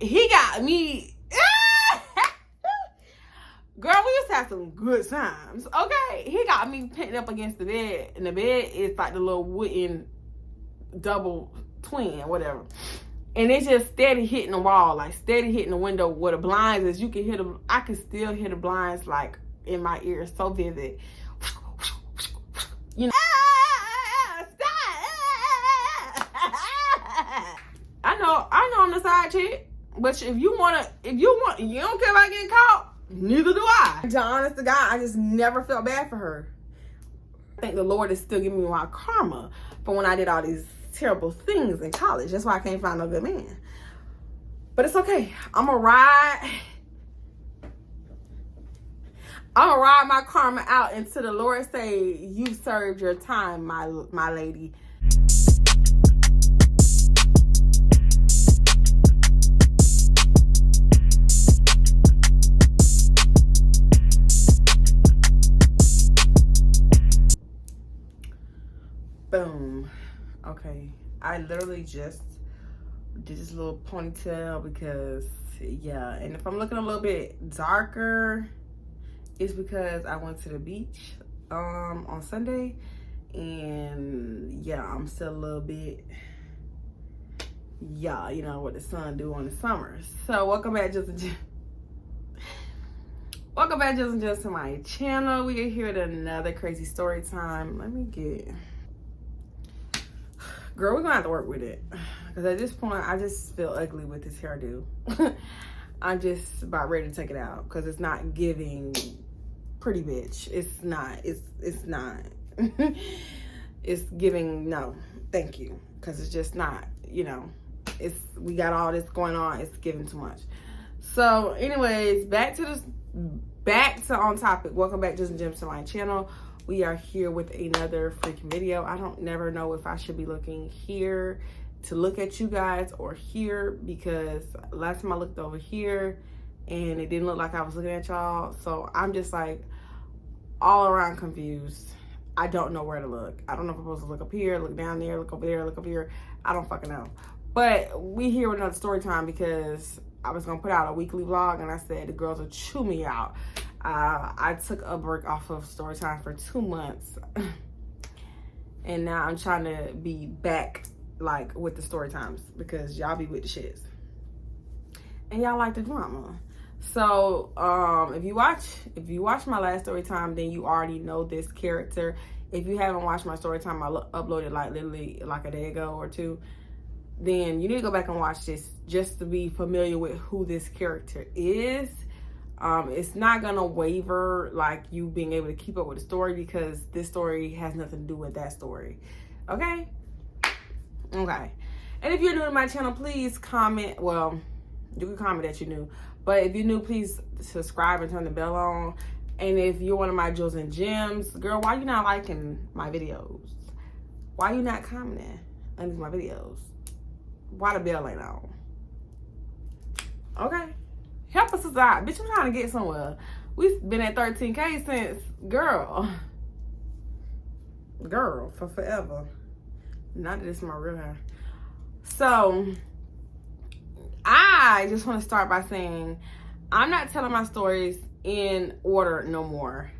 he got me. Girl, we used to have some good times. Okay, he got me pinned up against the bed, and the bed is like the little wooden double twin, whatever. And it's just steady hitting the wall, like steady hitting the window where the blinds is. You can hear the, I can still hear the blinds like in my ears, so vivid. You know, I know I'm the side chick, but if you want, you don't care about getting caught. Neither do I. To honest to God, I just never felt bad for her. I think the Lord is still giving me my karma for when I did all these terrible things in college. That's why I can't find no good man. But it's okay. I'm gonna ride my karma out until the Lord say, you served your time, my lady. Boom. Okay, I literally just did this little ponytail because, yeah, and if I'm looking a little bit darker, it's because I went to the beach on Sunday, and yeah, I'm still a little bit, yeah, you know what the sun do on the summers. So welcome back, Jems and Jems. Welcome back, Jems and Jems, to my channel. We are here at another crazy story time. Let me get... Girl, we're gonna have to work with it. Because at this point, I just feel ugly with this hairdo. I'm just about ready to take it out. Because it's not giving pretty bitch. It's not. It's not. It's giving no. Thank you. Because it's just not, you know. We got all this going on. It's giving too much. So, anyways, back to on topic. Welcome back, Jems and Jems, to my channel. We are here with another freaking video. I don't never know if I should be looking here to look at you guys or here, because last time I looked over here and it didn't look like I was looking at y'all. So I'm just like all around confused. I don't know where to look. I don't know if I'm supposed to look up here, look down there, look over there, look up here. I don't fucking know. But we here with another story time because I was gonna put out a weekly vlog and I said the girls will chew me out. I took a break off of Storytime for 2 months. And now I'm trying to be back like with the Storytimes because y'all be with the shits. And y'all like the drama. So if you watch my last Storytime, then you already know this character. If you haven't watched my Storytime, I uploaded like literally like a day ago or two. Then you need to go back and watch this just to be familiar with who this character is. It's not gonna waver like you being able to keep up with the story because this story has nothing to do with that story. Okay? Okay. And if you're new to my channel, please comment. Well, you can comment that you're new. But if you're new, please subscribe and turn the bell on. And if you're one of my Jems and Jems, girl, why you not liking my videos? Why you not commenting under my videos? Why the bell ain't on? Okay. Help us out. Bitch, I'm trying to get somewhere. We've been at 13K since, girl, for forever. Not that it's my real hair. So, I just want to start by saying, I'm not telling my stories in order no more.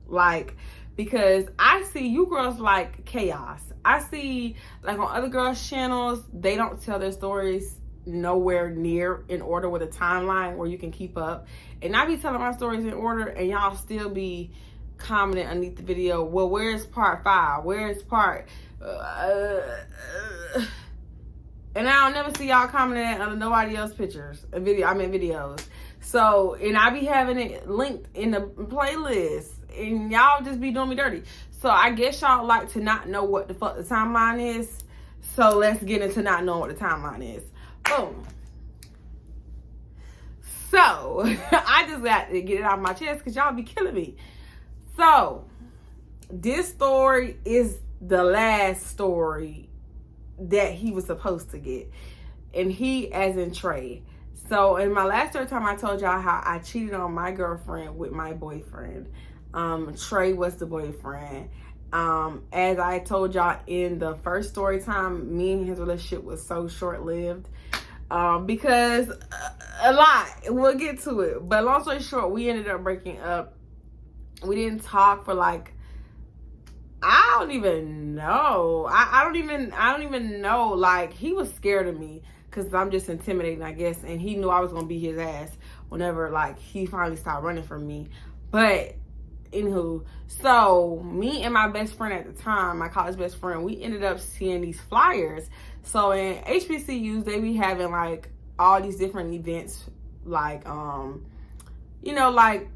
Like, because I see you girls like chaos. I see, like on other girls' channels, they don't tell their stories nowhere near in order with a timeline where you can keep up. And I be telling my stories in order and y'all still be commenting underneath the video, well, where's part 5? Where's part and I'll never see y'all commenting under nobody else's pictures, videos. So, and I be having it linked in the playlist and y'all just be doing me dirty. So I guess y'all like to not know what the fuck the timeline is. So let's get into not knowing what the timeline is. Boom. So, I just got to get it off my chest because y'all be killing me. So, this story is the last story that he was supposed to get. And he as in Trey. So, in my last story time, I told y'all how I cheated on my girlfriend with my boyfriend. Trey was the boyfriend. As I told y'all in the first story time, me and his relationship was so short-lived. Because a lot. We'll get to it. But long story short, we ended up breaking up. We didn't talk for like, I don't even know. I don't even know. Like, he was scared of me because I'm just intimidating, I guess. And he knew I was going to beat his ass whenever, like, he finally stopped running from me. But, anywho, so me and my best friend at the time, my college best friend, we ended up seeing these flyers. So, in HBCUs, they be having, like, all these different events, like, you know, like,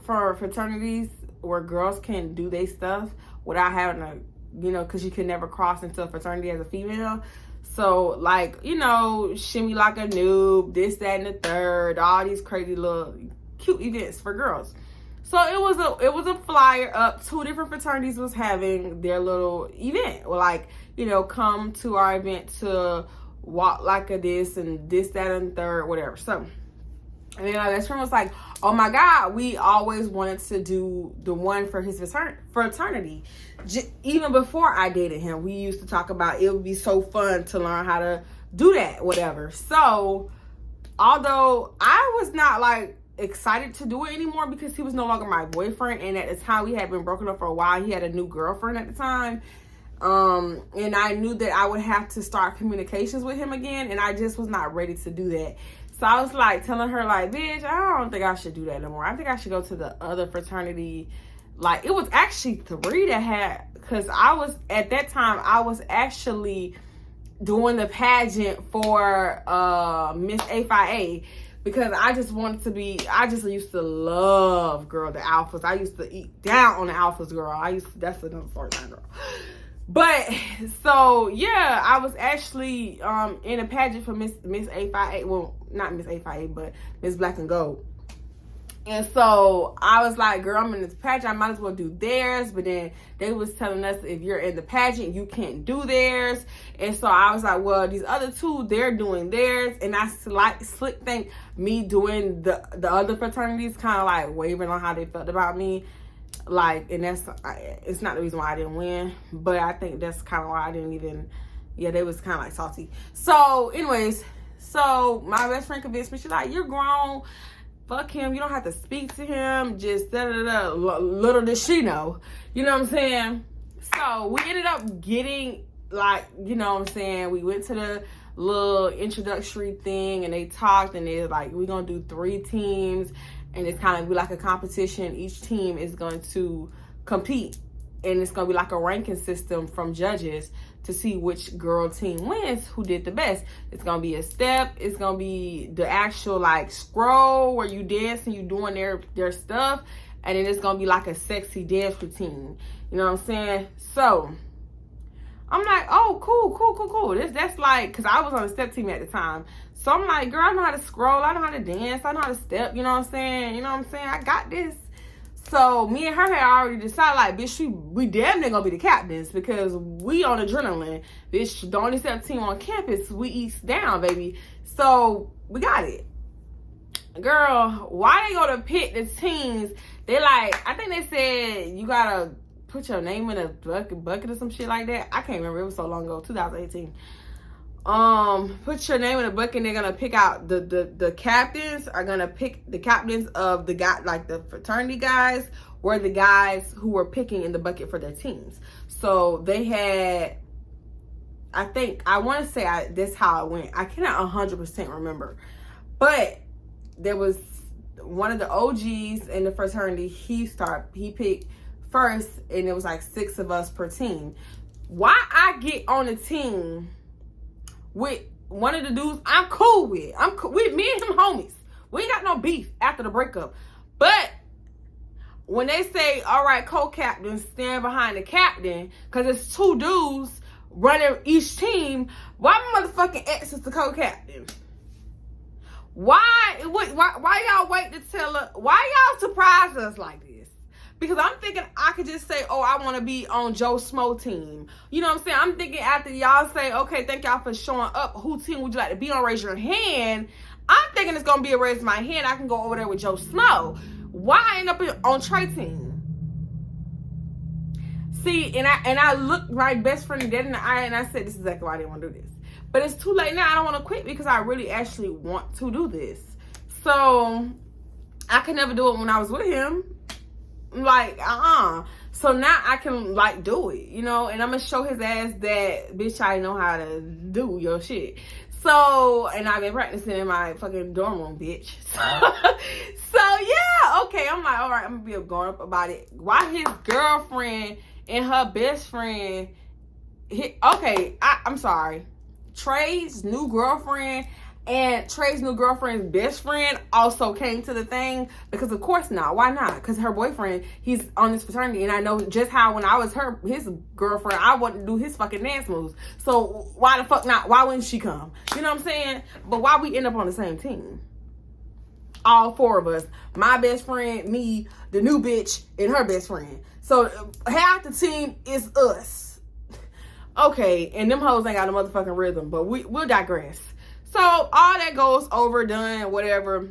for fraternities where girls can do their stuff without having to, you know, because you can never cross into a fraternity as a female. So, like, you know, shimmy like a noob, this, that, and the third, all these crazy little cute events for girls. So it was a flyer up. 2 different fraternities was having their little event, or like, you know, come to our event to walk like a this and this, that, and the third, whatever. So, and then my best friend was like, oh my God, we always wanted to do the one for his fraternity. Even before I dated him, we used to talk about it would be so fun to learn how to do that, whatever. So, although I was not like excited to do it anymore because he was no longer my boyfriend, and at the time we had been broken up for a while. He had a new girlfriend at the time. And I knew that I would have to start communications with him again, and I just was not ready to do that. So I was like telling her, like, bitch, I don't think I should do that no more. I think I should go to the other fraternity. Like, it was actually 3 that had, because I was, at that time, I was actually doing the pageant for Miss A5A, because I just wanted to be, I just used to love, girl, the alphas. I used to eat down on the alphas, girl. That's another story, girl. But, so, yeah, I was actually in a pageant for Miss A5A. Well, not Miss A5A, but Miss Black and Gold. And so, I was like, girl, I'm in this pageant. I might as well do theirs. But then they was telling us, if you're in the pageant, you can't do theirs. And so, I was like, well, these other 2, they're doing theirs. And I slick think me doing the other fraternities kind of like wavering on how they felt about me. Like, and it's not the reason why I didn't win, but I think that's kind of why I didn't even, yeah, they was kind of like salty. So, anyways, so my best friend convinced me. She's like, you're grown, fuck him, you don't have to speak to him, just da-da-da-da. Little did she know, you know what I'm saying? So, we ended up getting, like, you know what I'm saying, we went to the little introductory thing, and they talked, and they're like, we're gonna do 3 teams, and it's kind of be like a competition. Each team is going to compete, and it's going to be like a ranking system from judges to see which girl team wins, who did the best. It's going to be a step. It's going to be the actual like scroll where you dance and you doing their stuff. And then it's going to be like a sexy dance routine. You know what I'm saying? So, I'm like, oh, cool. That's like, because I was on a step team at the time. So I'm like, girl, I know how to scroll. I know how to dance. I know how to step. You know what I'm saying? I got this. So me and her had already decided, like, bitch, we damn near gonna be the captains because we on adrenaline. Bitch, the only step team on campus, we east down, baby. So we got it. Girl, why they gonna pick the teams? They like, I think they said you gotta put your name in a bucket or some shit like that. I can't remember. It was so long ago, 2018. Put your name in a bucket, and they're gonna pick out the captains are gonna pick the captains of the guy, like the fraternity guys were the guys who were picking in the bucket for their teams. So they had, I want to say that's how it went. I cannot 100% remember, but there was one of the OGs in the fraternity. He picked first, and it was like 6 of us per team. Why I get on the team with one of the dudes I'm cool with. Me and him homies. We ain't got no beef after the breakup. But when they say, all right, co-captains stand behind the captain, because it's 2 dudes running each team, why my motherfucking ex is the co-captain? Why y'all wait to tell us? Why y'all surprise us like this? Because I'm thinking I could just say, oh, I want to be on Joe Smo team. You know what I'm saying? I'm thinking after y'all say, okay, thank y'all for showing up. Who team would you like to be on? Raise your hand. I'm thinking it's going to be a raise my hand. I can go over there with Joe Smo. Why I end up on Trey team? See, and I looked my best friend dead in the eye, and I said, this is exactly why I didn't want to do this. But it's too late now. I don't want to quit because I really actually want to do this. So I could never do it when I was with him. Like, So now I can, like, do it, you know? And I'm going to show his ass that, bitch, I know how to do your shit. So, and I've been practicing in my fucking dorm room, bitch. So yeah, okay. I'm like, all right, I'm going to be going up about it. Why his girlfriend and her best friend, I'm sorry. Trey's new girlfriend and Trey's new girlfriend's best friend also came to the thing, because of course not. Why not? Because her boyfriend, he's on this fraternity, and I know just how when I was his girlfriend, I wanted to do his fucking dance moves. So why the fuck not? Why wouldn't she come? You know what I'm saying? But why we end up on the same team? All four of us. My best friend, me, the new bitch, and her best friend. So half the team is us. Okay, and them hoes ain't got a motherfucking rhythm, but we'll digress. So all that goes over, done, whatever.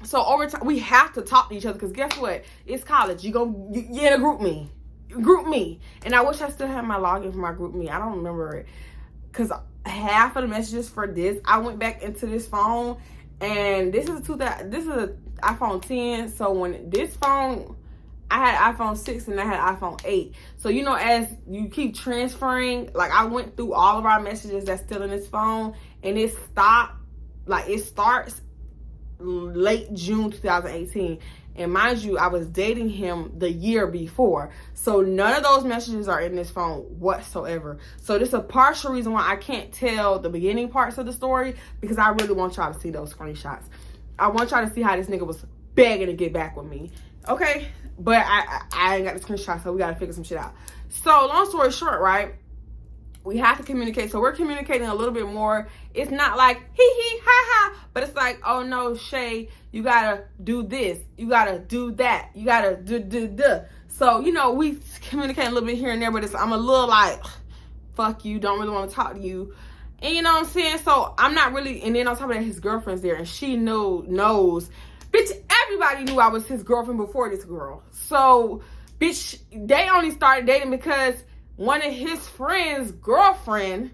So over time, we have to talk to each other, because guess what? It's college. You in a group me. And I wish I still had my login for my group me. I don't remember it, because half of the messages for this, I went back into this phone, and this is an iPhone 10. So when this phone, I had iPhone 6 and I had iPhone 8. So, you know, as you keep transferring, like, I went through all of our messages that's still in this phone, and it stopped, like, it starts late June 2018. And mind you, I was dating him the year before. So none of those messages are in this phone whatsoever. So this is a partial reason why I can't tell the beginning parts of the story, because I really want y'all to see those screenshots. I want y'all to see how this nigga was begging to get back with me. Okay? But I ain't got the screenshot, so we got to figure some shit out. So long story short, right? We have to communicate. So we're communicating a little bit more. It's not like hee ha ha, but it's like, oh no, Shay, you gotta do this, you gotta do that, you gotta do. So, you know, we communicate a little bit here and there, but I'm a little like, fuck you, don't really want to talk to you. And you know what I'm saying? So I'm not really, and then on top of that, his girlfriend's there, and she knows. Bitch, everybody knew I was his girlfriend before this girl. So, bitch, they only started dating because one of his friend's girlfriend,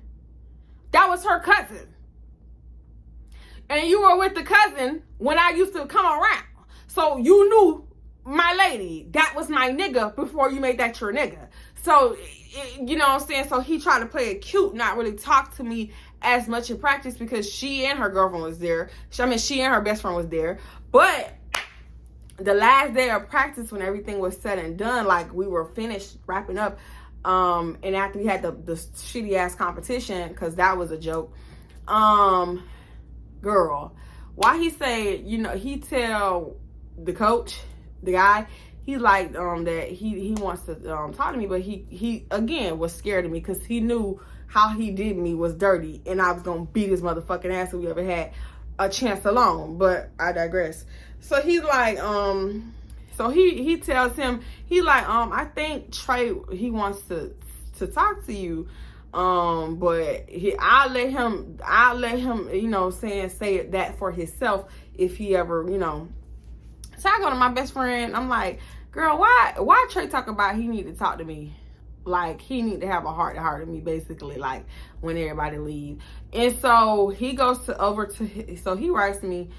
that was her cousin. And you were with the cousin when I used to come around. So you knew my lady. That was my nigga before you made that your nigga. So, you know what I'm saying? So he tried to play it cute, not really talk to me as much in practice, because she and her girlfriend was there. I mean, she and her best friend was there. But the last day of practice, when everything was said and done, like we were finished wrapping up, and after we had the shitty ass competition, because that was a joke, girl, why he say, you know, he tell the coach, the guy, he like that he wants to talk to me, but he again was scared of me, because he knew how he did me was dirty, and I was gonna beat his motherfucking ass if we ever had a chance alone. But I digress. So he's like, so he tells him, he like, I think Trey, he wants to talk to you, but I'll let him, you know, say that for himself if he ever, you know. So I go to my best friend, I'm like, girl, why Trey talk about he need to talk to me? Like, he need to have a heart-to-heart with me, basically, like, when everybody leave. And so he goes so he writes me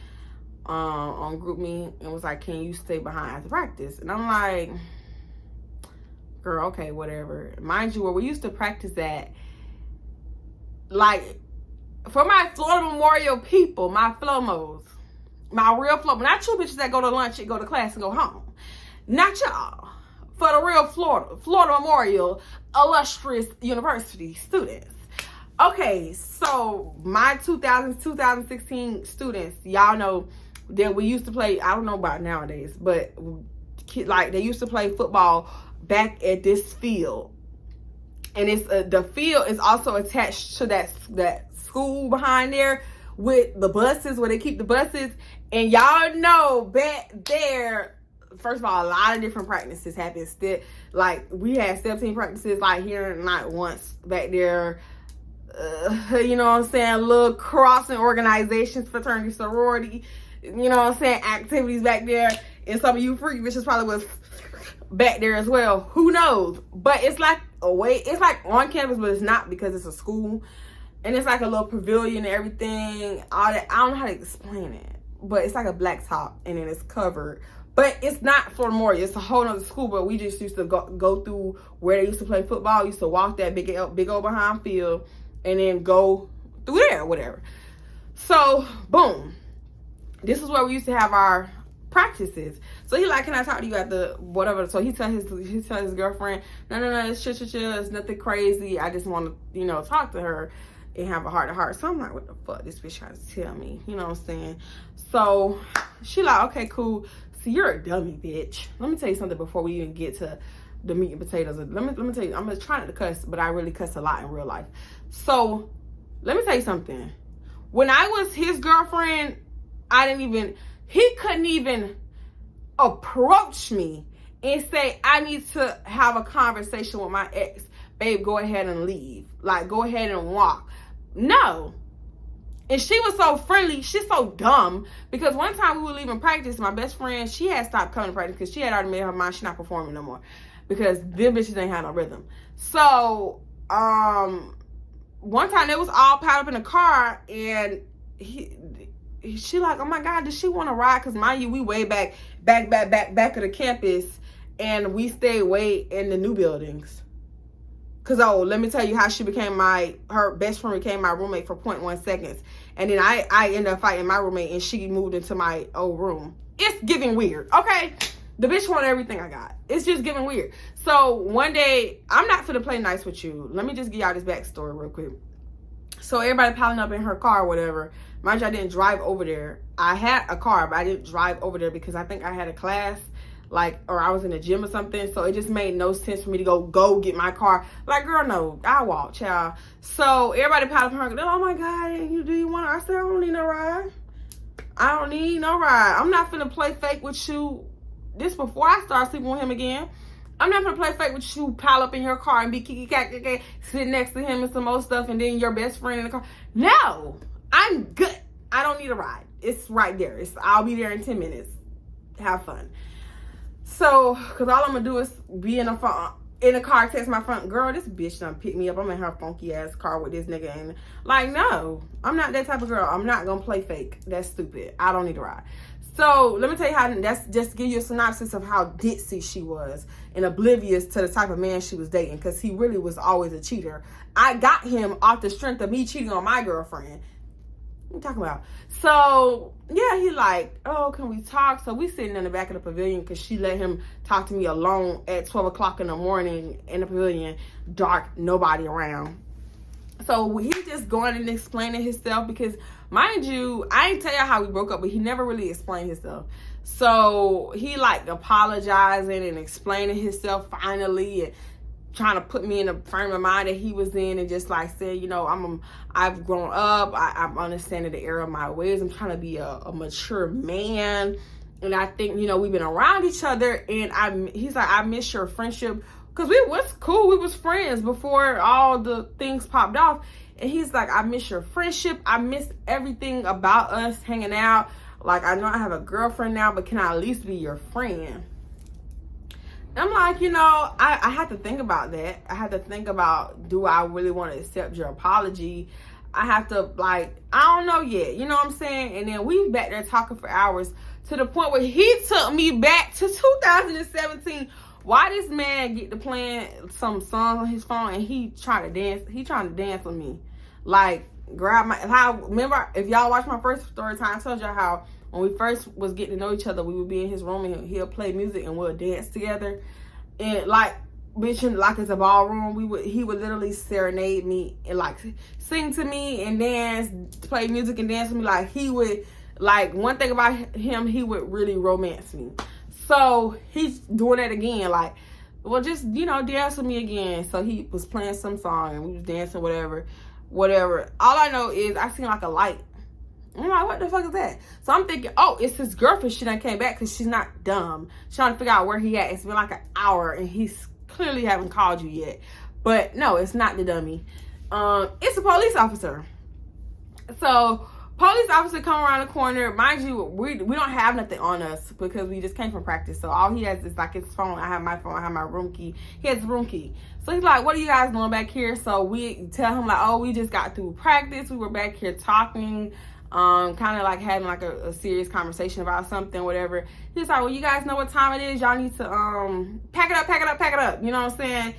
on GroupMe and was like, can you stay behind after practice? And I'm like, girl, okay, whatever. Mind you, where we used to practice at, like, for my Florida Memorial people, my FLOMOs, my real FLOMO, not you bitches that go to lunch and go to class and go home. Not y'all. For the real Florida Memorial illustrious university students. Okay, so my 2016 students, y'all know that we used to play, I don't know about nowadays, but like they used to play football back at this field. And it's the field is also attached to that school behind there with the buses, where they keep the buses. And y'all know back there, first of all, a lot of different practices happen. Like, we had 17 practices, like, here, not once back there. You know what I'm saying? Little crossing organizations, fraternity, sorority, you know what I'm saying? Activities back there. And some of you freak bitches probably was back there as well. Who knows? But it's like it's like on campus, but it's not, because it's a school. And it's like a little pavilion and everything. All that. I don't know how to explain it. But it's like a black top and then it's covered. But it's not Florida Memorial. It's a whole nother school. But we just used to go through where they used to play football. Used to walk that big old behind field and then go through there or whatever. So, boom. This is where we used to have our practices. So he like, can I talk to you at the whatever? So he tell his girlfriend, no, it's chill. It's nothing crazy. I just want to, talk to her and have a heart to heart. So I'm like, what the fuck this bitch trying to tell me? You know what I'm saying? So she like, okay, cool. So you're a dummy, bitch. Let me tell you something before we even get to the meat and potatoes. Let me tell you, I'm just trying to cuss, but I really cuss a lot in real life. So let me tell you something. When I was his girlfriend, he couldn't even approach me and say, I need to have a conversation with my ex. Babe, go ahead and leave. Like, go ahead and walk. No. And she was so friendly. She's so dumb. Because one time we were leaving practice, my best friend, she had stopped coming to practice because she had already made her mind she's not performing no more. Because them bitches ain't had no rhythm. So, one time it was all piled up in the car and she like, oh my God, does she want to ride? Because mind you, we way back of the campus and we stayed way in the new buildings. Because, let me tell you how she became her best friend became my roommate for 0.1 seconds. And then I ended up fighting my roommate and she moved into my old room. It's giving weird, okay? The bitch wanted everything I got. It's just giving weird. So one day, I'm not finna play nice with you. Let me just give y'all this backstory real quick. So everybody piling up in her car or whatever. Mind you, I didn't drive over there. I had a car, but I didn't drive over there because I think I had a class, or I was in the gym or something. So it just made no sense for me to go get my car. Like, girl, no, I walk, child. So everybody piled up in her car. Oh my God, do you want to? I said, I don't need no ride. I don't need no ride. I'm not finna play fake with you. This before I start sleeping with him again. I'm not gonna play fake with you, pile up in your car and be kiki sitting next to him and some more stuff, and then your best friend in the car. No, I'm good. I don't need a ride. It's right there. I'll be there in 10 minutes. Have fun. So, cause all I'm gonna do is be in the car, text my friend, girl, this bitch done pick me up. I'm in her funky ass car with this nigga, and like, no, I'm not that type of girl. I'm not gonna play fake. That's stupid. I don't need a ride. So let me tell you how, that's just to give you a synopsis of how ditzy she was and oblivious to the type of man she was dating, because he really was always a cheater. I got him off the strength of me cheating on my girlfriend. What are you talking about? So yeah, he like, oh, can we talk? So we sitting in the back of the pavilion because she let him talk to me alone at 12 o'clock in the morning in the pavilion, dark, nobody around. So he just going and explaining himself because, mind you, I ain't tell you how we broke up, but he never really explained himself. So he like apologizing and explaining himself finally and trying to put me in the frame of mind that he was in, and just like saying, I've grown up. I'm understanding the error of my ways. I'm trying to be a mature man. And I think, we've been around each other, and he's like, I miss your friendship. Because we was cool. We was friends before all the things popped off. And he's like, I miss your friendship. I miss everything about us hanging out. Like, I know I have a girlfriend now, but can I at least be your friend? And I'm like, I had to think about that. I had to think about, do I really want to accept your apology? I have to, I don't know yet. You know what I'm saying? And then we back there talking for hours to the point where he took me back to 2017. Why this man get to playing some songs on his phone and he trying to dance? He trying to dance with me. Like, remember, if y'all watch my first story time, I told y'all how when we first was getting to know each other, we would be in his room and he'll play music and we'll dance together. And bitching like it's a ballroom, he would literally serenade me and sing to me and dance, play music and dance with me. Like, he would, one thing about him, he would really romance me. So he's doing that again, just, dance with me again. So he was playing some song and we was dancing, whatever. All I know is I seen a light. I'm like, what the fuck is that? So I'm thinking, oh, it's his girlfriend. She done came back because she's not dumb. She's trying to figure out where he at. It's been an hour and he's clearly haven't called you yet. But no, it's not the dummy. It's a police officer. So Police officer come around the corner. Mind you, we don't have nothing on us because we just came from practice. So all he has is like his phone. I have my phone. I have my room key. He has his room key. So he's like, what are you guys doing back here? So we tell him like, oh, we just got through practice. We were back here talking, kind of like having like a serious conversation about something, whatever. He's like, well, you guys know what time it is. Y'all need to pack it up, pack it up, pack it up. You know what I'm saying?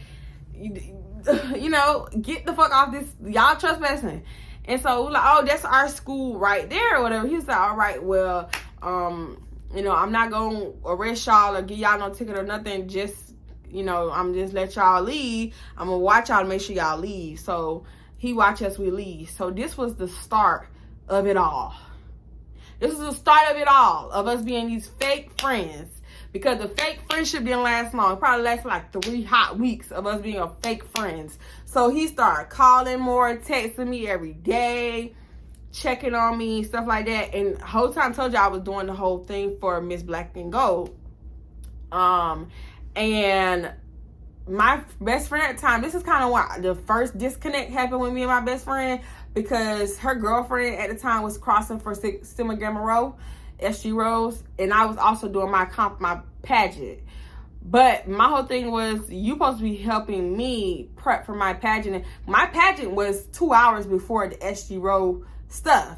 You know, get the fuck off this. Y'all trespassing. And so we're like, oh, that's our school right there or whatever. He's like, all right, well, you know, I'm not going to arrest y'all or give y'all no ticket or nothing. Just, you know, I'm just let y'all leave. I'm going to watch y'all to make sure y'all leave. So he watch us, we leave. So this was the start of it all. This is the start of it all, of us being these fake friends. Because the fake friendship didn't last long. It probably lasted like 3 hot weeks of us being fake friends. So he started calling more, texting me every day, checking on me, stuff like that. And the whole time I told you I was doing the whole thing for Miss Black and Gold. And my best friend at the time, this is kind of why the first disconnect happened with me and my best friend, because her girlfriend at the time was crossing for Sigma Gamma Rho, SG Rose, and I was also doing my pageant. But my whole thing was, you supposed to be helping me prep for my pageant. And my pageant was 2 hours before the SG Rose stuff.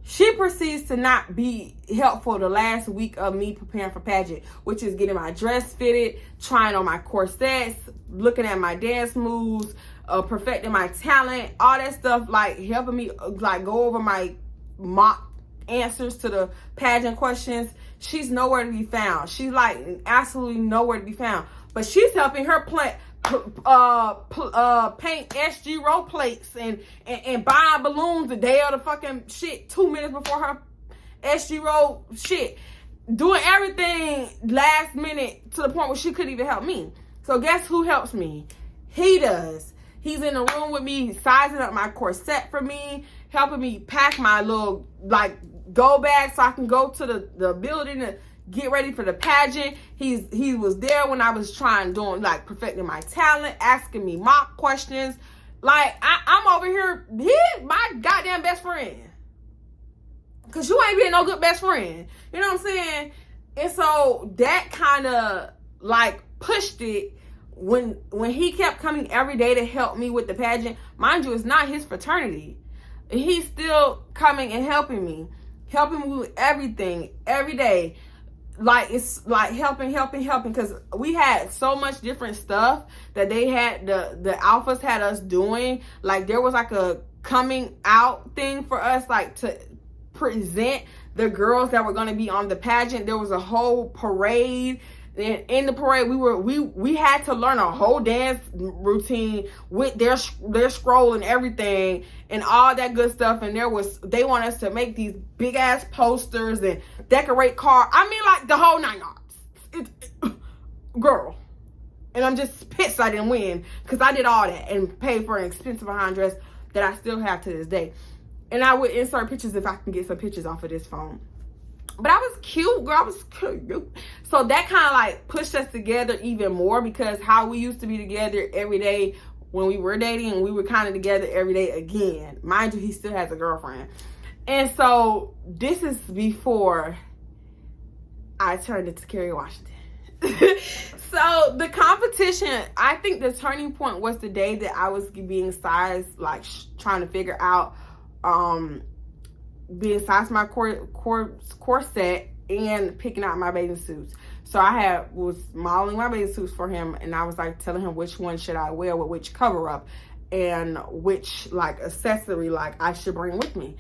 She proceeds to not be helpful the last week of me preparing for pageant, which is getting my dress fitted, trying on my corsets, looking at my dance moves, perfecting my talent, all that stuff, like helping me like go over my mock answers to the pageant questions. She's nowhere to be found. She's like absolutely nowhere to be found. But she's helping her paint SG row plates and buying balloons the day of the fucking shit 2 minutes before her SG row shit. Doing everything last minute to the point where she couldn't even help me. So guess who helps me? He does. He's in the room with me, sizing up my corset for me, helping me pack my little like go bag so I can go to the building to get ready for the pageant. He was there when I was doing like perfecting my talent, asking me mock questions. Like I'm over here, he's my goddamn best friend. Cause you ain't being no good best friend. You know what I'm saying? And so that kind of like pushed it when he kept coming every day to help me with the pageant. Mind you, it's not his fraternity. He's still coming and helping me with everything every day. Like it's like helping because we had so much different stuff that they had, the alphas had us doing. Like there was like a coming out thing for us, like to present the girls that were going to be on the pageant. There was a whole parade. And in the parade, we had to learn a whole dance routine with their scroll and everything and all that good stuff. And they want us to make these big ass posters and decorate cars. I mean, like the whole 9 yards. Girl. And I'm just pissed I didn't win because I did all that and paid for an expensive behind dress that I still have to this day. And I would insert pictures if I can get some pictures off of this phone. But I was cute, girl. I was cute. So that kind of like pushed us together even more, because how we used to be together every day when we were dating, and we were kind of together every day again. Mind you, he still has a girlfriend. And so this is before I turned into Kerry Washington. So the competition, I think the turning point was the day that I was being sized, like trying to figure out being sized my corset and picking out my bathing suits. So I was modeling my bathing suits for him, and I was like telling him which one should I wear with which cover up and which like accessory like I should bring with me.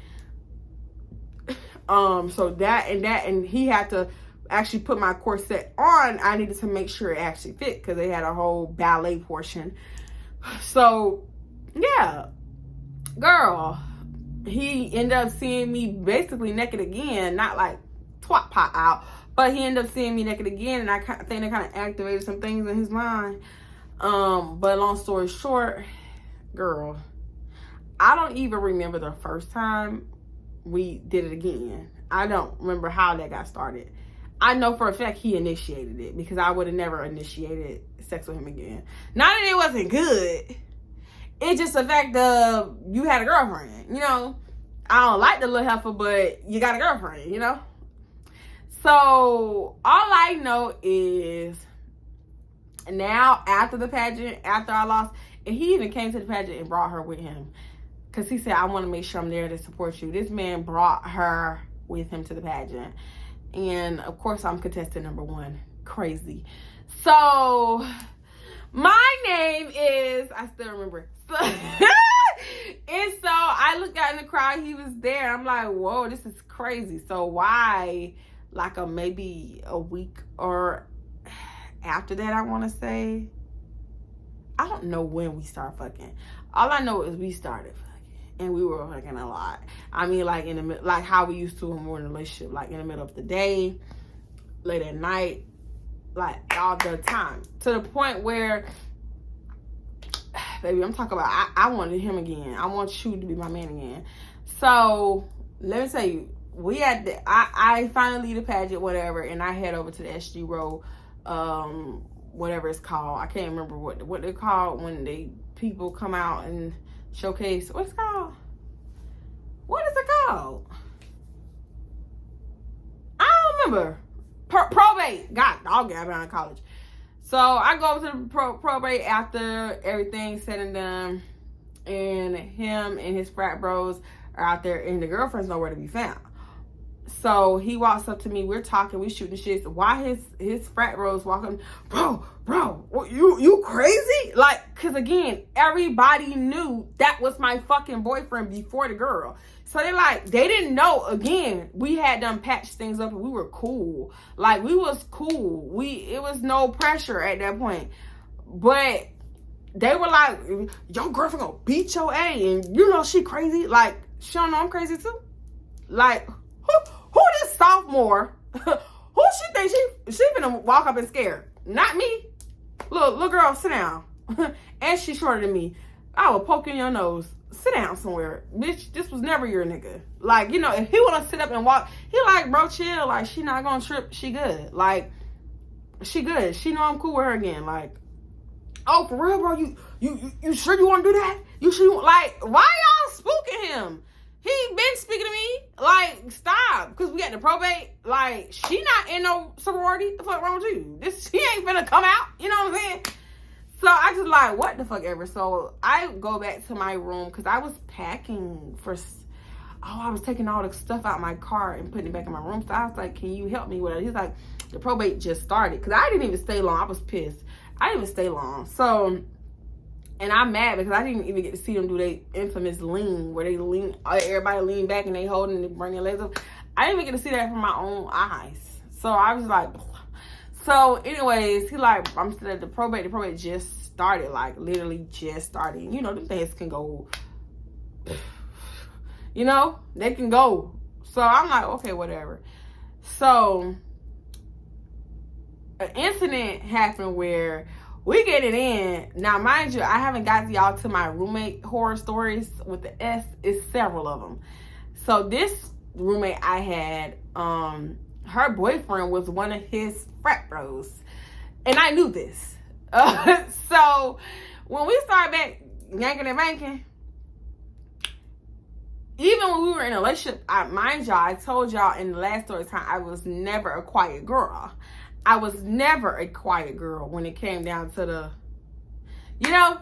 So and he had to actually put my corset on. I needed to make sure it actually fit because they had a whole ballet portion. So yeah, girl, he ended up seeing me basically naked again, not like twat pot out, but he ended up seeing me naked again, and I think that kind of activated some things in his mind. But long story short, girl, I don't even remember the first time we did it again. I don't remember how that got started. I know for a fact he initiated it, because I would have never initiated sex with him again. Not that it wasn't good. It's just the fact of you had a girlfriend, you know? I don't like the little heifer, but you got a girlfriend, you know? So all I know is now after the pageant, after I lost, and he even came to the pageant and brought her with him. Because he said, I want to make sure I'm there to support you. This man brought her with him to the pageant. And of course, I'm contestant number 1. Crazy. So my name is, I still remember. So, and so I looked out in the crowd. He was there. I'm like, whoa, this is crazy. So why, like maybe a week or after that, I want to say, I don't know when we started fucking. All I know is we started fucking. And we were fucking a lot. I mean, like in the like how we used to when we were in a relationship, like in the middle of the day, late at night, like all the time. To the point where, baby, I'm talking about I wanted him again. I want you to be my man again. So let me tell you, we had the I finally leave the pageant, whatever, and I head over to the SG Row, whatever it's called. I can't remember what they're called when they people come out and showcase. What's it called? What is it called? I don't remember. Probate. God, I'll get out of college. So I go over to the probate after everything's said and done, and him and his frat bros are out there, and the girlfriend's nowhere to be found. So he walks up to me. We're talking. We shooting shit. Why his frat bros walking? Bro, you crazy? Like, cause again, everybody knew that was my fucking boyfriend before the girl. So they didn't know. Again, we had done patched things up and we were cool. Like, we was cool. It was no pressure at that point. But they were like, your girlfriend gonna beat your A, and you know she crazy. Like, she don't know I'm crazy too. Like, who this sophomore? Who she think she finna walk up and scare? Not me. Little girl, sit down. And she's shorter than me. I will poke in your nose. Sit down somewhere. Bitch, this was never your nigga. Like, you know, if he wanna sit up and walk, he like, bro, chill. Like, she not gonna trip. She good. Like, she good. She know I'm cool with her again. Like, oh, for real, bro? You sure you wanna do that? You sure you, like, why y'all spooking him? He been speaking to me. Like, stop. Because we got the probate. Like, she not in no sorority. The fuck wrong with you? She ain't finna come out. You know what I'm saying? So I just like, what the fuck ever. So I go back to my room because I was packing for, I was taking all the stuff out my car and putting it back in my room. So I was like, can you help me with it? He's like, the probate just started. Because I didn't even stay long. I was pissed. I didn't even stay long. So, and I'm mad because I didn't even get to see them do their infamous lean, where they lean, everybody lean back and they holding and they bring their legs up. I didn't even get to see that from my own eyes. So I was like, so anyways, he like, I'm still at the probate. The probate just started, like literally just started. You know, them things can go, you know, they can go. So I'm like, okay, whatever. So an incident happened where we get it in. Now, mind you, I haven't got y'all to my roommate horror stories with the S. It's several of them. So this roommate I had, her boyfriend was one of his frat bros. And I knew this. So when we started back yanking and banking, even when we were in a relationship, mind y'all, I told y'all in the last story time, I was never a quiet girl. I was never a quiet girl when it came down to the, you know,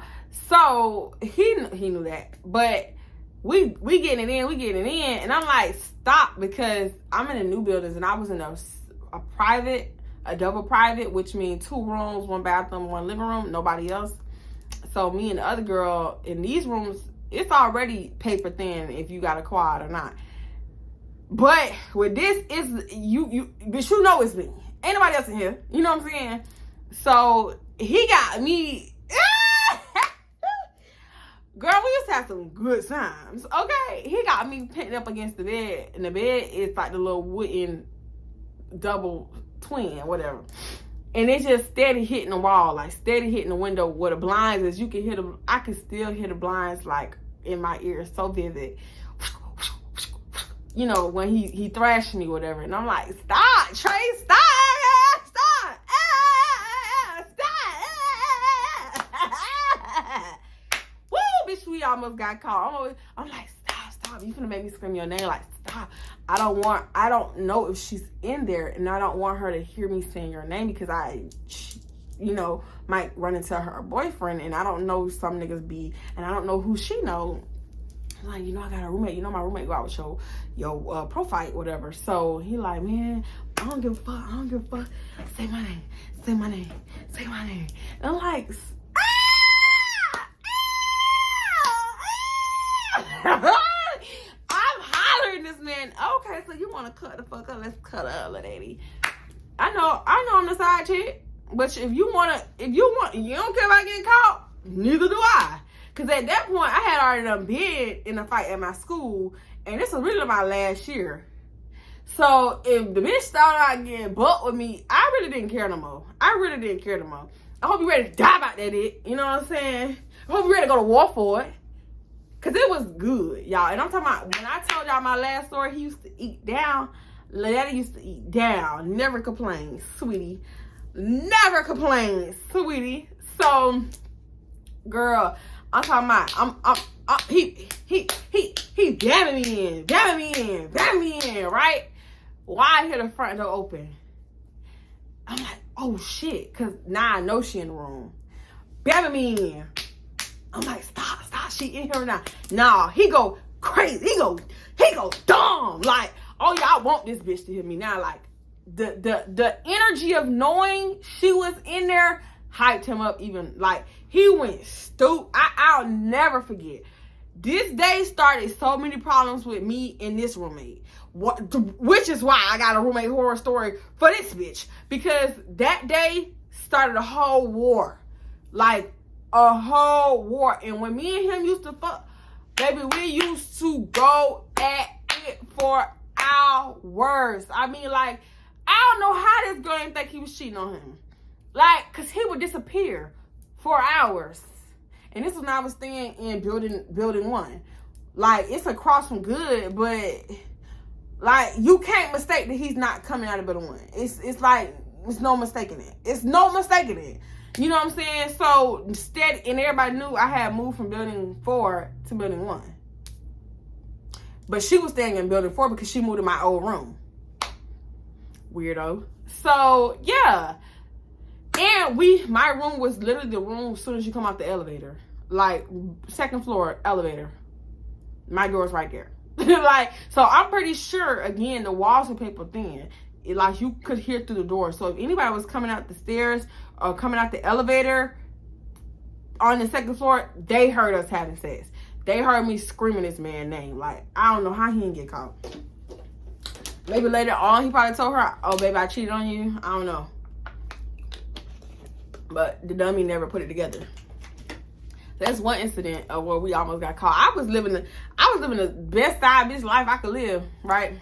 so he knew that. But we getting it in, and I'm like, stop, because I'm in a new buildings and I was in a private, a double private, which means 2 rooms, 1 bathroom, 1 living room, nobody else. So me and the other girl in these rooms, it's already paper thin if you got a quad or not. But with this, it's but you know it's me. Ain't nobody else in here. You know what I'm saying? So he got me. Girl, we used to have some good times. Okay. He got me pinned up against the bed. And the bed is like the little wooden double twin, whatever. And it's just steady hitting the wall, like steady hitting the window where the blinds is. You can hear I can still hear the blinds like in my ears, so vivid. You know, when he thrashed me, whatever. And I'm like, stop, Trey, stop. Woo, bitch, we almost got caught. I'm like, stop. You finna make me scream your name. Like, stop. I don't know if she's in there, and I don't want her to hear me saying your name because you know, might run into her boyfriend, and I don't know some niggas be, and I don't know who she know. Like, you know, I got a roommate. You know, my roommate go out with your pro fight, whatever. So he like, man, I don't give a fuck. I don't give a fuck. Say my name. Say my name. Say my name. And I'm like, I'm hollering this man. Okay, so you want to cut the fuck up? Let's cut up, little lady. I know I'm the side chick. But if you don't care about getting caught, neither do I. Because at that point, I had already done been in a fight at my school, and this was really my last year. So if the bitch started out getting bucked with me, I really didn't care no more. I hope you ready to die about that dick. You know what I'm saying? I hope you ready to go to war for it. Because it was good, y'all. And I'm talking about, when I told y'all my last story, he used to eat down. Daddy used to eat down. Never complained, sweetie. Never complained, sweetie. So, girl, I'm talking about, he dabbing me in, right? Why I hear the front door open? I'm like, oh shit, cause now I know she in the room. Dabbing me in. I'm like, stop, she in here now. Nah, he go crazy, he go dumb. Like, oh yeah, I want this bitch to hear me now. Like, the energy of knowing she was in there hyped him up even. Like, he went stupid. I'll never forget. This day started so many problems with me and this roommate. Which is why I got a roommate horror story for this bitch. Because that day started a whole war. Like, a whole war. And when me and him used to fuck, baby, we used to go at it for hours. I mean, like, I don't know how this girl didn't think he was cheating on him. Like, because he would disappear for hours. And this was when I was staying in building 1. Like, it's across from good, but, like, you can't mistake that he's not coming out of building 1. It's like, it's no mistaking it. It's no mistaking it. You know what I'm saying? So, instead, and everybody knew I had moved from building 4 to building 1. But she was staying in building 4 because she moved to my old room. Weirdo. So, yeah. And my room was literally the room as soon as you come out the elevator. Like, 2nd floor elevator. My door's right there. Like, so I'm pretty sure, again, the walls were paper thin. Like, you could hear through the door. So if anybody was coming out the stairs or coming out the elevator on the 2nd floor, they heard us having sex. They heard me screaming this man's name. Like, I don't know how he didn't get caught. Maybe later on, he probably told her, oh, baby, I cheated on you. I don't know. But the dummy never put it together. That's one incident of where we almost got caught. I was living the best side bitch life I could live, right?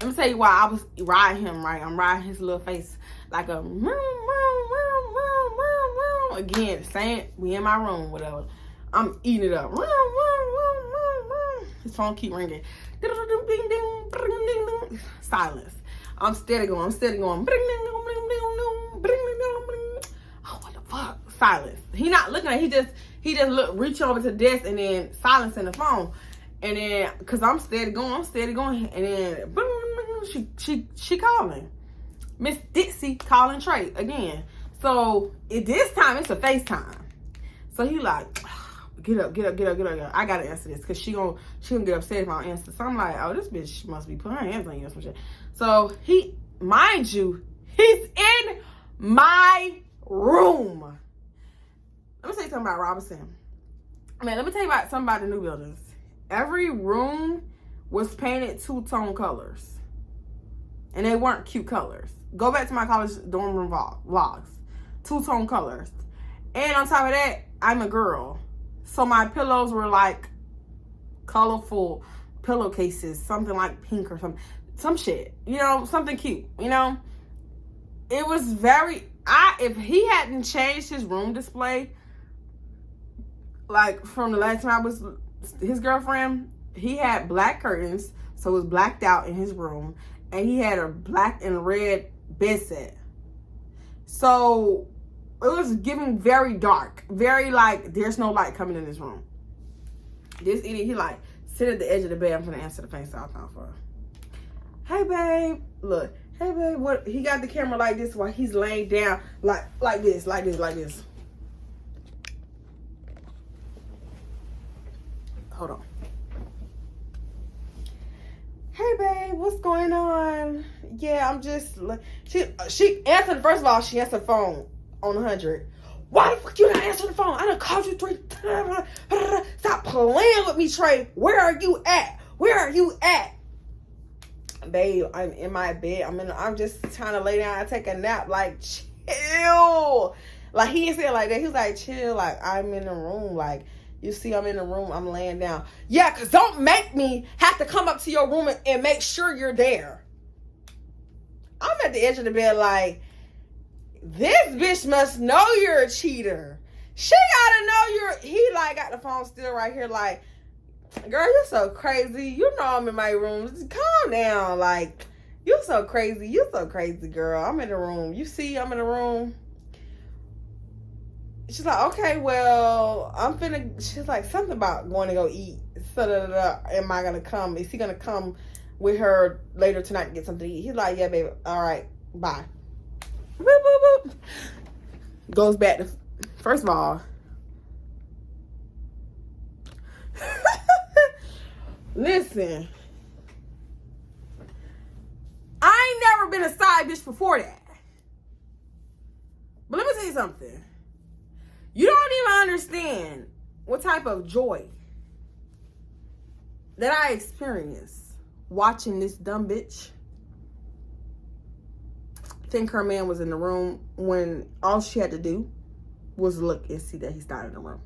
Let me tell you why I was riding him, right? I'm riding his little face like a again, saying we in my room, whatever. I'm eating it up. His phone keep ringing. Silence. I'm steady going. Oh, what the fuck? Silence. He not looking at it. He just reach over to the desk and then silencing the phone. And then, cause I'm steady going. And then she calling. Miss Dixie calling Trey again. So this time it's a FaceTime. So he like, get up. I gotta answer this because she gonna get upset if I don't answer. So I'm like, oh, this bitch must be putting her hands on you or some shit. So mind you, he's in my room. Let me tell you something about Robinson. Man, let me tell you about something about the new buildings. Every room was painted 2-tone colors. And they weren't cute colors. Go back to my college dorm room vlogs. 2-tone colors. And on top of that, I'm a girl. So my pillows were like colorful pillowcases. Something like pink or some shit. You know, something cute. You know? It was very... if he hadn't changed his room display, like from the last time I was his girlfriend, he had black curtains, so it was blacked out in his room, and he had a black and red bed set. So it was giving very dark, very like there's no light coming in this room. This idiot, he like Sitting at the edge of the bed, I'm gonna answer the FaceTime call for her. Hey babe, look. Hey babe, what? He got the camera like this while he's laying down, like this. Hold on. Hey babe, what's going on? Yeah, I'm just she answered. First of all, she answered the phone on 100. Why the fuck you not answering the phone? I done called you 3 times. Stop playing with me, Trey. Where are you at? Where are you at? Babe, I'm in my bed. I'm just trying to lay down and take a nap. Like, chill. Like, he didn't say it like that. He was like, chill. Like, I'm in the room. Like, you see I'm in the room. I'm laying down. Yeah, because don't make me have to come up to your room and make sure you're there. I'm at the edge of the bed like, this bitch must know you're a cheater. She gotta know he like got the phone still right here like, girl, you're so crazy. You know I'm in my room. Just calm down. Like, you're so crazy. You're so crazy, girl. I'm in the room. You see I'm in the room. She's like, okay, well, she's like, something about going to go eat. Am I gonna come? Is he gonna come with her later tonight to get something to eat? He's like, yeah, baby. All right, bye. Boop, boop, boop. Goes back to, first of all, listen, I ain't never been a side bitch before that. But let me tell you something. You don't even understand what type of joy that I experienced watching this dumb bitch think her man was in the room when all she had to do was look and see that he's not in the room.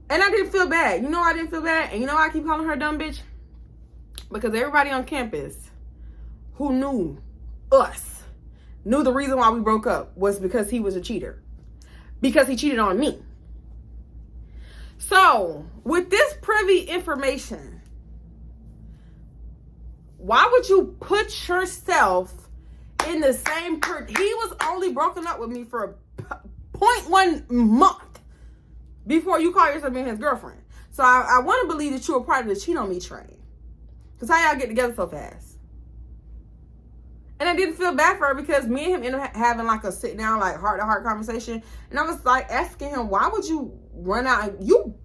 And I didn't feel bad. You know I didn't feel bad? And you know why I keep calling her dumb bitch? Because everybody on campus who knew us knew the reason why we broke up was because he was a cheater. Because he cheated on me. So, with this privy information, why would you put yourself in the same he was only broken up with me for 0.1 month before you call yourself being his girlfriend. So I want to believe that you were part of the cheat on me train. Because how y'all get together so fast? And I didn't feel bad for her because me and him ended up having like a sit down, like heart to heart conversation. And I was like asking him, why would you run out? You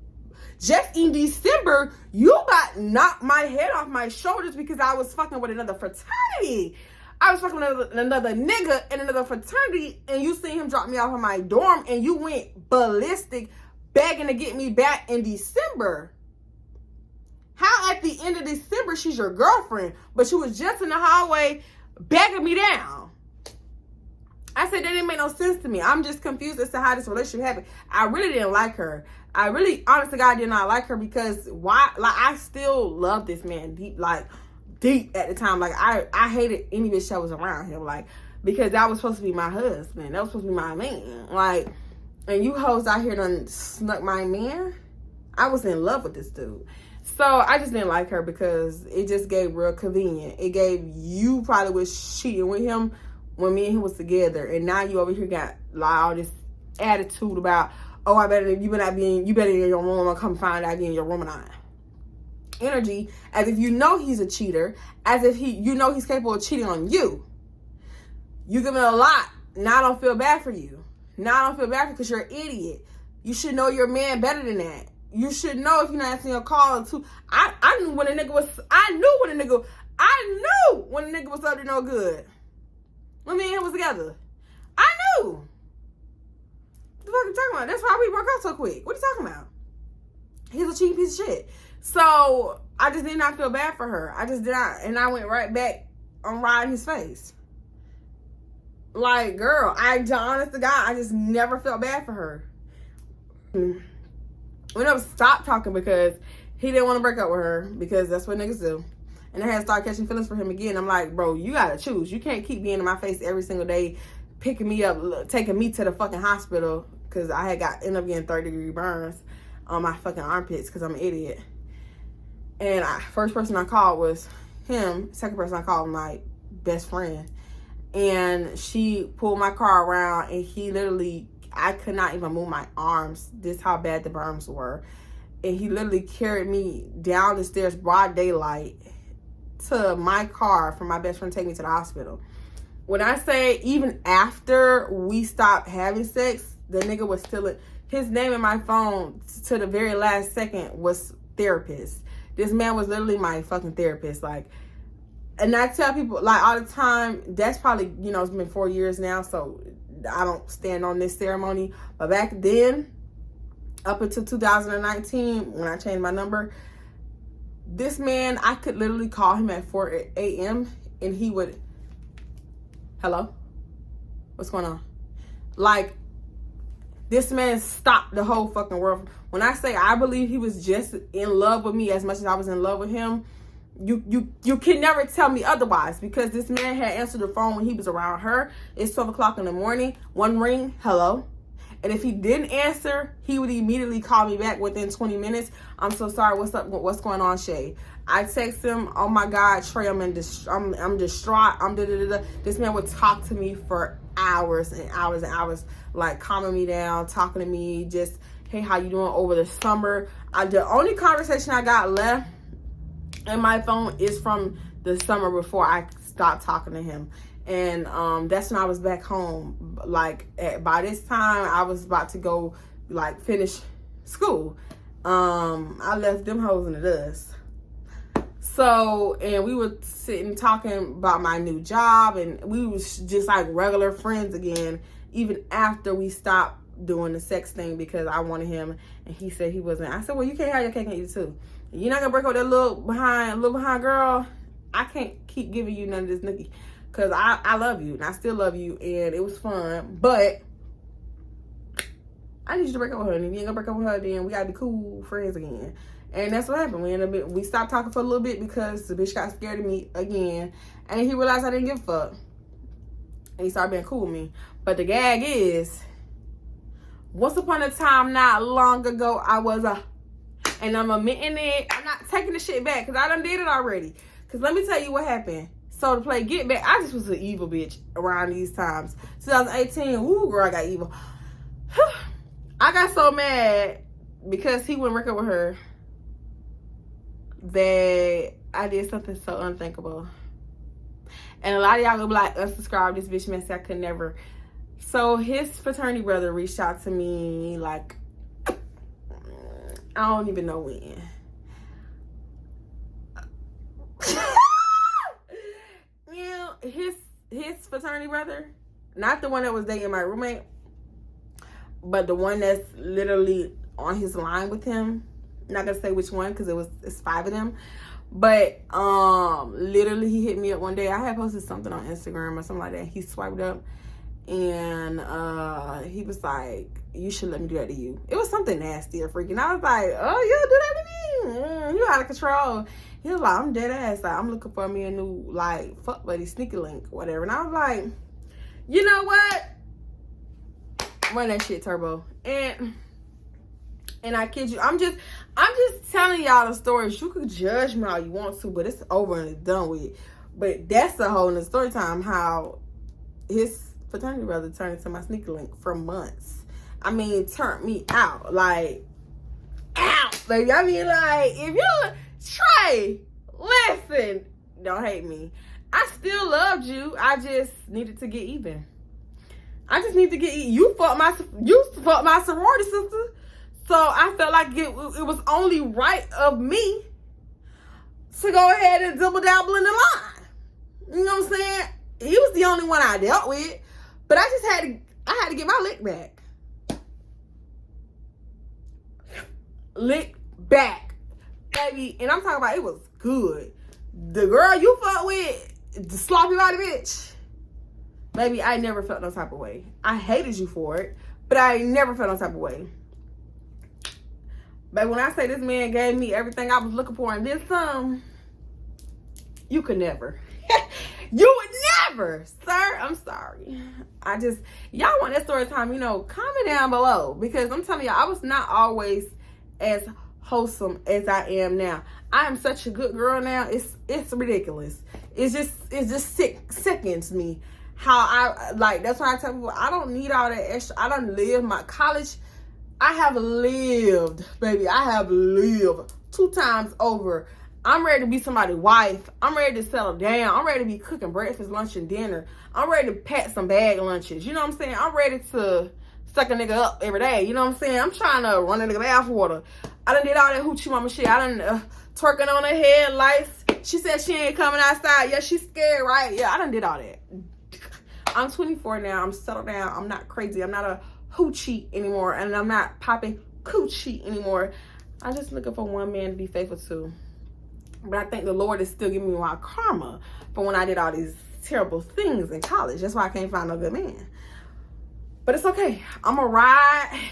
just in December, you got knocked my head off my shoulders because I was fucking with another fraternity. I was fucking with another nigga in another fraternity, and you seen him drop me off in my dorm, and you went ballistic begging to get me back in December. How at the end of December she's your girlfriend, but she was just in the hallway begging me down? I said that didn't make no sense to me. I'm just confused as to how this relationship happened. I really didn't like her. I really, honest to God, did not like her because why? Like, I still love this man deep at the time. Like, I hated any bitch that was around him, like, because that was supposed to be my husband. That was supposed to be my man. Like, and you hoes out here done snuck my man. I was in love with this dude. So I just didn't like her because it just gave real convenient. It gave you probably was cheating with him when me and him was together, and now you over here got like all this attitude about, oh, you better be in your room, or come find out in your room or not. Energy, as if you know he's a cheater, as if you know he's capable of cheating on you. You give him a lot. Now I don't feel bad for you. Now I don't feel bad for you because you're an idiot. You should know your man better than that. You should know if you're not answering your call too. I knew when a nigga was up to no good. When me and him was together. I knew. What the fuck are you talking about? That's why we broke up so quick. What are you talking about? He's a cheating piece of shit. So I just did not feel bad for her. I just did not. And I went right back on riding his face. Like, girl, honest to God, I just never felt bad for her. We never stopped talking because he didn't want to break up with her because that's what niggas do. And I had to start catching feelings for him again. I'm like, bro, you gotta choose. You can't keep being in my face every single day, picking me up, taking me to the fucking hospital because I had ended up getting 3rd-degree burns on my fucking armpits because I'm an idiot. And first person I called was him. Second person I called was my best friend. And she pulled my car around and he literally, I could not even move my arms. This is how bad the burns were. and he literally carried me down the stairs, broad daylight, to my car for my best friend to take me to the hospital. When I say even after we stopped having sex, the nigga was still, his name in my phone to the very last second was therapist. This man was literally my fucking therapist. Like, and I tell people, like, all the time, that's probably, you know, it's been 4 years now, so I don't stand on this ceremony. But back then, up until 2019, when I changed my number, this man, I could literally call him at 4 a.m. and he would, hello? What's going on? Like, this man stopped the whole fucking world. When I say I believe he was just in love with me as much as I was in love with him, you can never tell me otherwise, because this man had answered the phone when he was around her. It's 12 o'clock in the morning. One ring, hello? And if he didn't answer, he would immediately call me back within 20 minutes. I'm so sorry. What's up? What's going on, Shaye? I text him, oh my God, Trey, I'm distraught. I'm da-da-da-da. This man would talk to me for hours and hours and hours, like calming me down, talking to me, just, hey, how you doing over the summer? The only conversation I got left in my phone is from the summer before I stopped talking to him. And that's when I was back home. Like, by this time, I was about to go, like, finish school. I left them hoes in the dust. So, and we were sitting talking about my new job, and we was just like regular friends again, even after we stopped doing the sex thing, because I wanted him, and he said he wasn't. I said, well, you can't have your cake and eat it too. You're not gonna break up that little behind girl. I can't keep giving you none of this nookie. Because I love you, and I still love you, and it was fun, but I need you to break up with her, and if you ain't gonna break up with her, then we gotta be cool friends again. And that's what happened. We stopped talking for a little bit because the bitch got scared of me again, and he realized I didn't give a fuck, and he started being cool with me. But the gag is, once upon a time, not long ago, I was and I'm admitting it, I'm not taking the shit back, because I done did it already. Because let me tell you what happened. So to play get back, I just was an evil bitch around these times. 2018, woo, girl, I got evil. I got so mad because he wouldn't break up with her that I did something so unthinkable. And a lot of y'all gonna be like, unsubscribe, this bitch messy, I could never. So his fraternity brother reached out to me, like, I don't even know when. His fraternity brother, not the one that was dating my roommate, but the one that's literally on his line with him. I'm not gonna say which one, because it's 5 of them. But literally he hit me up one day. I had posted something on Instagram or something like that. He swiped up and he was like, you should let me do that to you. It was something nasty or freaking. I was like, oh, you do that to me? You out of control. He was like, I'm dead ass. Like, I'm looking for me a new, like, fuck buddy, sneaky link, whatever. And I was like, you know what? Run that shit, Turbo. And I kid you, I'm just telling y'all the stories. You could judge me all you want to, but it's over and it's done with. But that's the whole nother story time, how his fraternity brother turned into my sneaky link for months. I mean, turned me out. Like, out, baby. I mean, like, if you... Trey, listen, don't hate me. I still loved you. I just needed to get even. I just need to get even. You fucked my sorority sister. So I felt like it was only right of me to go ahead and double dabble in the line. You know what I'm saying? He was the only one I dealt with, but I just had to get my lick back. Lick back. Baby, and I'm talking about it was good. The girl you fuck with, the sloppy body bitch. Baby, I never felt no type of way. I hated you for it, but I never felt no type of way. But when I say this man gave me everything I was looking for and then some, you could never. You would never, sir. I'm sorry. Y'all want that story time, you know, comment down below. Because I'm telling y'all, I was not always as wholesome as I am now. I am such a good girl now. It's ridiculous. It just sickens me how I, like, that's why I tell people I don't need all that extra. I don't live my college. I have lived, baby. I have lived 2 times over. I'm ready to be somebody's wife. I'm ready to settle down. I'm ready to be cooking breakfast, lunch, and dinner. I'm ready to pack some bag lunches. You know what I'm saying? I'm ready to suck a nigga up every day. You know what I'm saying? I'm trying to run a nigga bath water. I done did all that hoochie mama shit. I done twerking on her head, lights. She said she ain't coming outside. Yeah, she's scared, right? Yeah, I done did all that. I'm 24 now. I'm settled down. I'm not crazy. I'm not a hoochie anymore. And I'm not popping coochie anymore. I'm just looking for one man to be faithful to. But I think the Lord is still giving me my karma for when I did all these terrible things in college. That's why I can't find no good man. But it's okay. I'm going to ride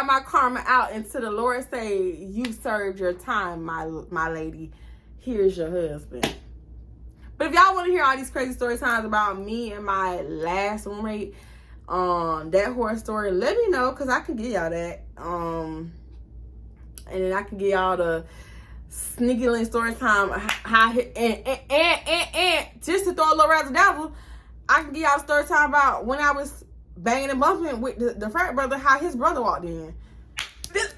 my karma out until the Lord say, you served your time, my lady. Here's your husband. But if y'all want to hear all these crazy story times about me and my last roommate, that horror story, let me know, because I can give y'all that. And then I can give y'all the sneaky link story time. And just to throw a little razzle dazzle, I can give y'all a story time about when I was banging and bumping with the frat brother, how his brother walked in. Because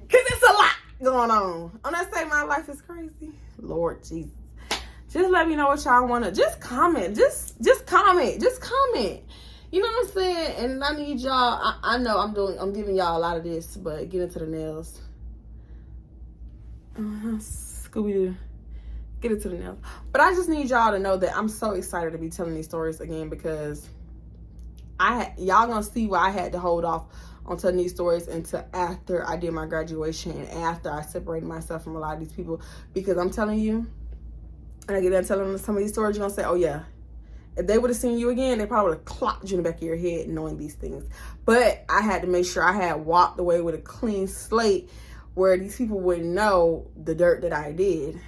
it's a lot going on. On that side, my life is crazy. Lord Jesus. Just let me know what y'all want to. Just comment. Just comment. Just comment. You know what I'm saying? And I need y'all. I know I'm giving y'all a lot of this, but get into the nails. Scooby-Doo. Get into the nails. But I just need y'all to know that I'm so excited to be telling these stories again, because y'all gonna see why I had to hold off on telling these stories until after I did my graduation and after I separated myself from a lot of these people. Because I'm telling you, and I get done telling them some of these stories, you're gonna say, oh yeah, if they would have seen you again, they probably would have clocked you in the back of your head knowing these things. But I had to make sure I had walked away with a clean slate where these people would know the dirt that I did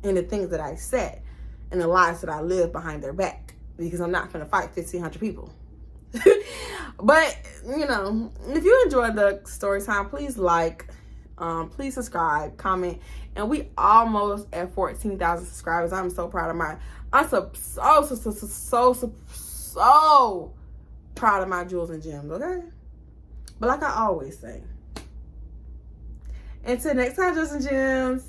and the things that I said and the lies that I lived behind their back, because I'm not gonna fight 1,500 people. But you know, if you enjoyed the story time, please like, please subscribe, comment, and we almost at 14,000 subscribers. I'm so proud of I'm so proud of my jewels and gems. Okay, but like I always say, until next time, Jewels and Gems.